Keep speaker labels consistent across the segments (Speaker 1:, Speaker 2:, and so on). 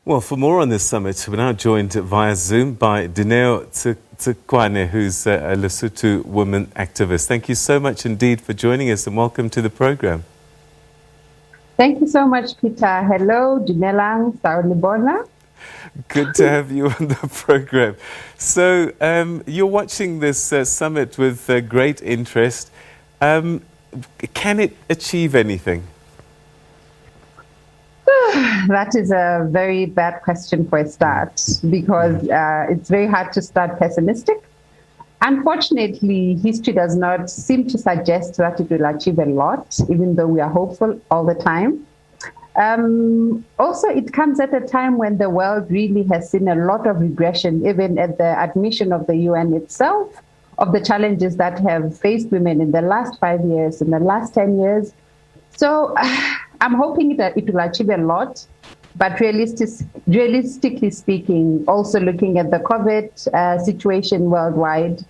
Speaker 1: Well, for more on this summit, we're now joined via Zoom by Lineo Tsikoane, who's a Lesotho Women activist. Thank you so much indeed for joining us and welcome to the program.
Speaker 2: Thank you so much, Peter. Hello, Dumelang, Saulibona.
Speaker 1: Good to have you on the program. So you're watching this summit with great interest. Can it achieve anything?
Speaker 2: That is a very bad question for a start, because it's very hard to start pessimistic. Unfortunately, history does not seem to suggest that it will achieve a lot, even though we are hopeful all the time. Also, it comes at a time when the world really has seen a lot of regression, even at the admission of the UN itself, of the challenges that have faced women in the last 5 years, in the last 10 years. So I'm hoping that it will achieve a lot, but realistically speaking, also looking at the COVID situation worldwide,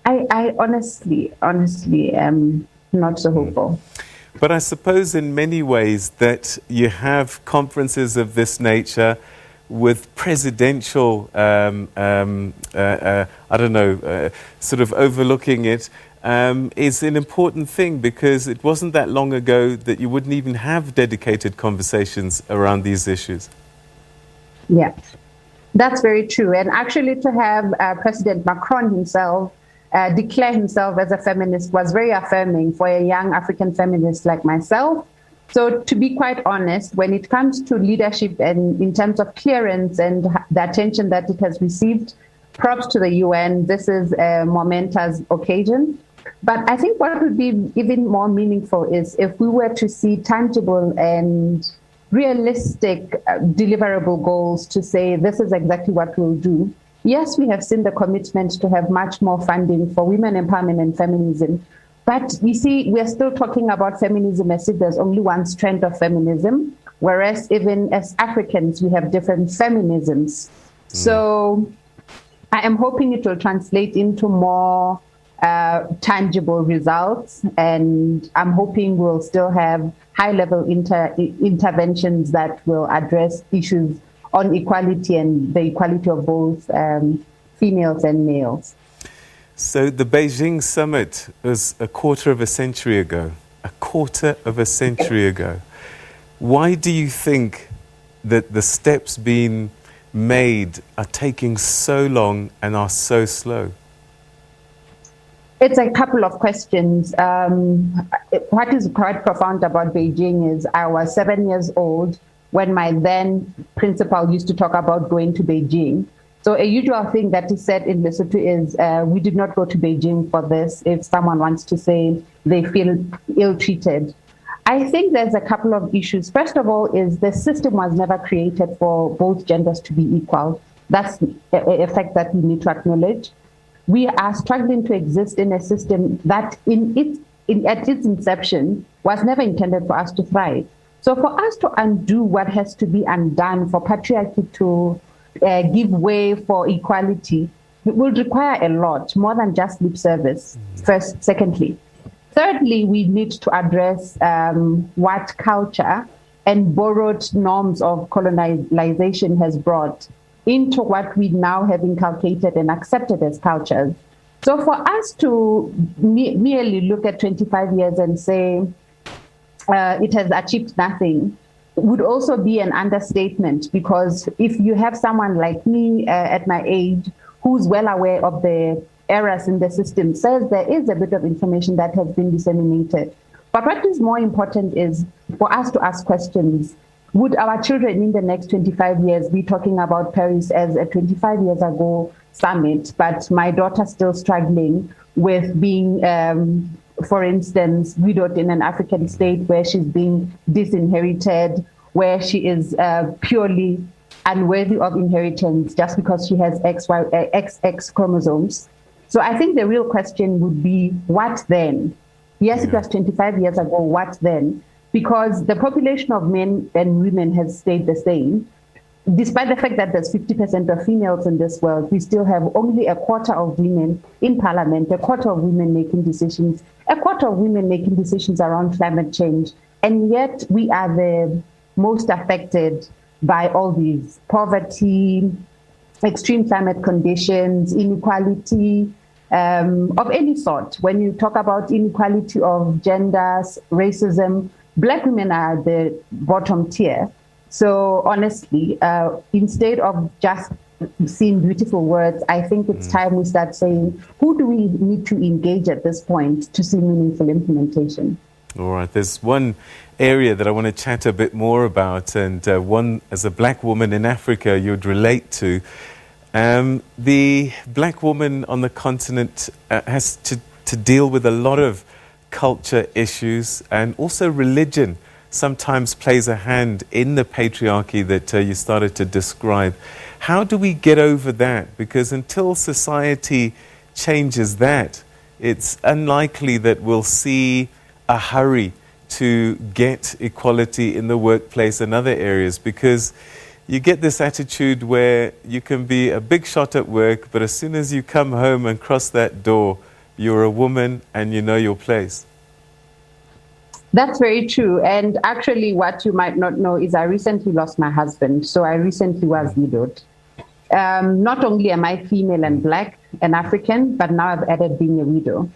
Speaker 2: I honestly am not so hopeful.
Speaker 1: But I suppose in many ways that you have conferences of this nature with presidential, sort of overlooking it, is an important thing, because it wasn't that long ago that you wouldn't even have dedicated conversations around these issues.
Speaker 2: Yeah, that's very true. And actually to have President Macron himself declare himself as a feminist was very affirming for a young African feminist like myself. So to be quite honest, when it comes to leadership and in terms of clearance and the attention that it has received, props to the UN. This is a momentous occasion. But I think what would be even more meaningful is if we were to see tangible and realistic deliverable goals to say this is exactly what we'll do. Yes, we have seen the commitment to have much more funding for women empowerment and feminism. But you see, we're still talking about feminism as if there's only one strand of feminism, whereas even as Africans, we have different feminisms. So I am hoping it will translate into more tangible results, and I'm hoping we'll still have high-level interventions that will address issues on equality and the equality of both females and males.
Speaker 1: So the Beijing summit was a quarter of a century ago. A quarter of a century ago. Why do you think that the steps being made are taking so long and are so slow?
Speaker 2: It's a couple of questions. What is quite profound about Beijing is I was 7 years old when my then principal used to talk about going to Beijing. So a usual thing that is said in Lesotho is we did not go to Beijing for this, if someone wants to say they feel ill-treated. I think there's a couple of issues. First of all is the system was never created for both genders to be equal. That's a fact that we need to acknowledge. We are struggling to exist in a system that at its inception was never intended for us to thrive. So for us to undo what has to be undone, for patriarchy to give way for equality, it will require a lot more than just lip service, first. Secondly, thirdly, we need to address what culture and borrowed norms of colonization has brought into what we now have inculcated and accepted as cultures. So for us to merely look at 25 years and say it has achieved nothing would also be an understatement, because if you have someone like me at my age who's well aware of the errors in the system, says there is a bit of information that has been disseminated. But what is more important is for us to ask questions. Would our children in the next 25 years be talking about Paris as a 25 years ago summit, but my daughter still struggling with being, for instance, widowed in an African state where she's being disinherited, where she is purely unworthy of inheritance just because she has XX chromosomes? So I think the real question would be, what then? Yes, it was 25 years ago, what then? Because the population of men and women has stayed the same. Despite the fact that there's 50% of females in this world, we still have only a quarter of women in parliament, a quarter of women making decisions, a quarter of women making decisions around climate change. And yet we are the most affected by all these poverty, extreme climate conditions, inequality of any sort. When you talk about inequality of genders, racism, Black women are the bottom tier. So honestly, instead of just seeing beautiful words, I think it's time we start saying, who do we need to engage at this point to see meaningful implementation?
Speaker 1: All right, there's one area that I want to chat a bit more about, and one, as a Black woman in Africa, you'd relate to. The Black woman on the continent has to deal with a lot of culture issues, and also religion sometimes plays a hand in the patriarchy that you started to describe. How do we get over that? Because until society changes that, it's unlikely that we'll see a hurry to get equality in the workplace and other areas, because you get this attitude where you can be a big shot at work, but as soon as you come home and cross that door, you're a woman and you know your place.
Speaker 2: That's very true. And actually, what you might not know is I recently lost my husband. So I recently was widowed. Not only am I female and Black and African, but now I've added being a widow.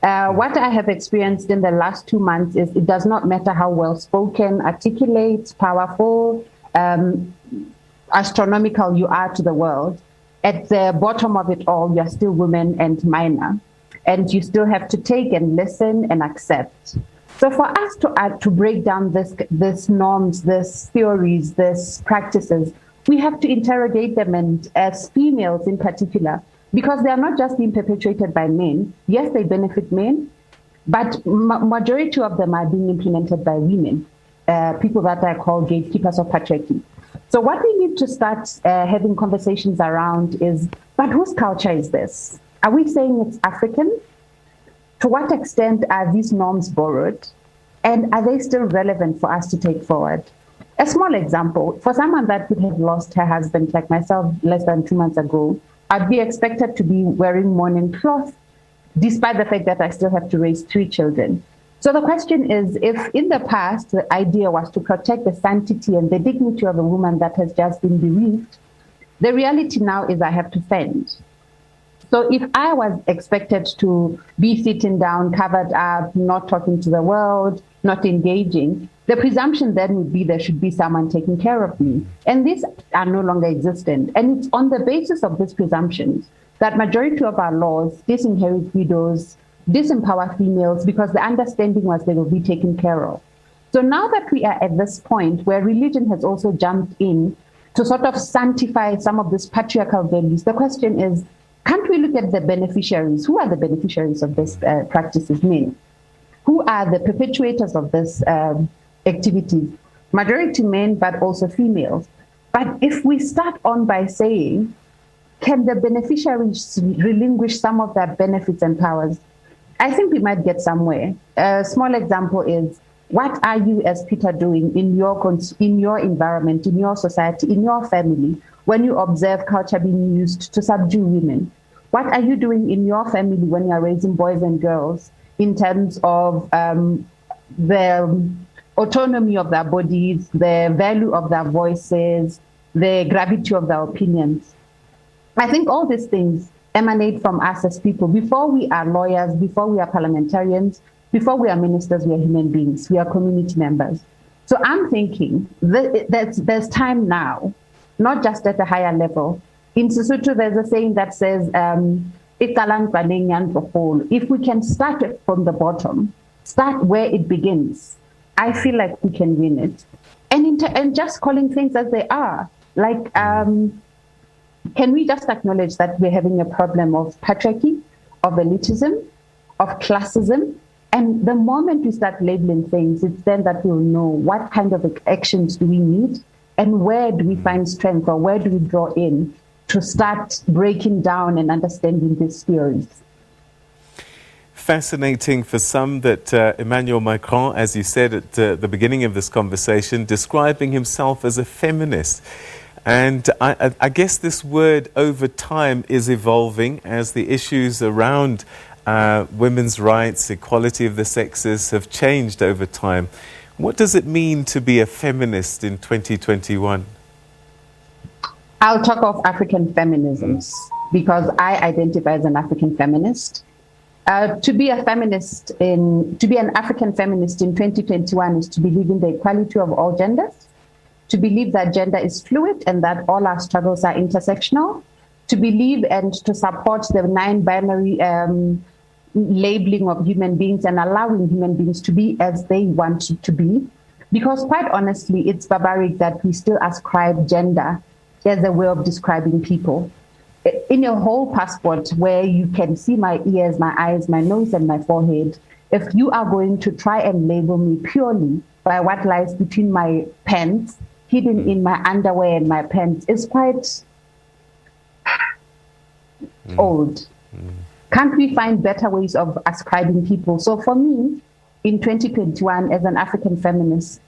Speaker 2: What I have experienced in the last 2 months is it does not matter how well spoken, articulate, powerful, astronomical you are to the world. At the bottom of it all, you're still women and minor. And you still have to take and listen and accept. So for us to break down this norms, this theories, this practices, we have to interrogate them, and as females in particular, because they are not just being perpetuated by men. Yes, they benefit men, but majority of them are being implemented by women, people that I call gatekeepers of patriarchy. So what we need to start having conversations around is, but whose culture is this? Are we saying it's African? To what extent are these norms borrowed? And are they still relevant for us to take forward? A small example, for someone that would have lost her husband, like myself, less than 2 months ago, I'd be expected to be wearing mourning cloth, despite the fact that I still have to raise 3 children. So the question is, if in the past the idea was to protect the sanctity and the dignity of a woman that has just been bereaved, the reality now is I have to fend. So if I was expected to be sitting down, covered up, not talking to the world, not engaging, the presumption then would be there should be someone taking care of me. And these are no longer existent. And it's on the basis of these presumptions that majority of our laws disinherit widows, disempower females, because the understanding was they will be taken care of. So now that we are at this point where religion has also jumped in to sort of sanctify some of these patriarchal values, the question is, can't we look at the beneficiaries? Who are the beneficiaries of these practices? Men. Who are the perpetuators of this activities? Majority men, but also females. But if we start on by saying, can the beneficiaries relinquish some of their benefits and powers? I think we might get somewhere. A small example is, what are you as Peter doing in your environment, in your society, in your family, when you observe culture being used to subdue women? What are you doing in your family when you're raising boys and girls in terms of the autonomy of their bodies, the value of their voices, the gravity of their opinions? I think all these things emanate from us as people. Before we are lawyers, before we are parliamentarians, before we are ministers, we are human beings. We are community members. So I'm thinking that there's time now, not just at a higher level. In Lesotho, there's a saying that says, if we can start it from the bottom, start where it begins, I feel like we can win it. And just calling things as they are. Like, can we just acknowledge that we're having a problem of patriarchy, of elitism, of classism? And the moment we start labeling things, it's then that we'll know what kind of actions do we need and where do we find strength, or where do we draw in to start breaking down and understanding these theories.
Speaker 1: Fascinating for some that Emmanuel Macron, as you said at the beginning of this conversation, describing himself as a feminist. And I guess this word over time is evolving as the issues around women's rights, equality of the sexes have changed over time. What does it mean to be a feminist in 2021?
Speaker 2: I'll talk of African feminisms because I identify as an African feminist. To be an African feminist in 2021 is to believe in the equality of all genders, to believe that gender is fluid and that all our struggles are intersectional, to believe and to support the non-binary labeling of human beings and allowing human beings to be as they want to be. Because quite honestly, it's barbaric that we still ascribe gender as a way of describing people. In your whole passport, where you can see my ears, my eyes, my nose, and my forehead, if you are going to try and label me purely by what lies between my pants, hidden in my underwear and my pants, is quite old. Can't we find better ways of ascribing people? So for me, in 2021, as an African feminist,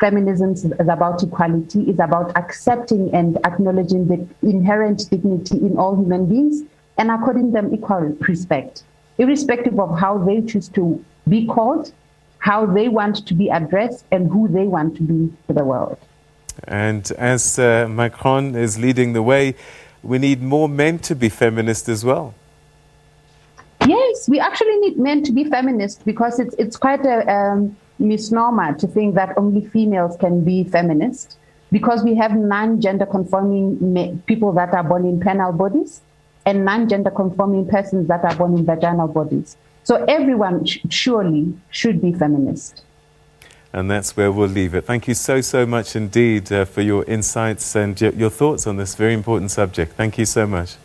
Speaker 2: feminism is about equality, is about accepting and acknowledging the inherent dignity in all human beings and according them equal respect, irrespective of how they choose to be called, how they want to be addressed, and who they want to be to the world.
Speaker 1: And as Macron is leading the way, we need more men to be feminist as well.
Speaker 2: Yes, we actually need men to be feminist because it's quite a misnomer to think that only females can be feminist, because we have non-gender conforming people that are born in penile bodies and non-gender conforming persons that are born in vaginal bodies. So everyone surely should be feminist.
Speaker 1: And that's where we'll leave it. Thank you so much indeed for your insights and your thoughts on this very important subject. Thank you so much.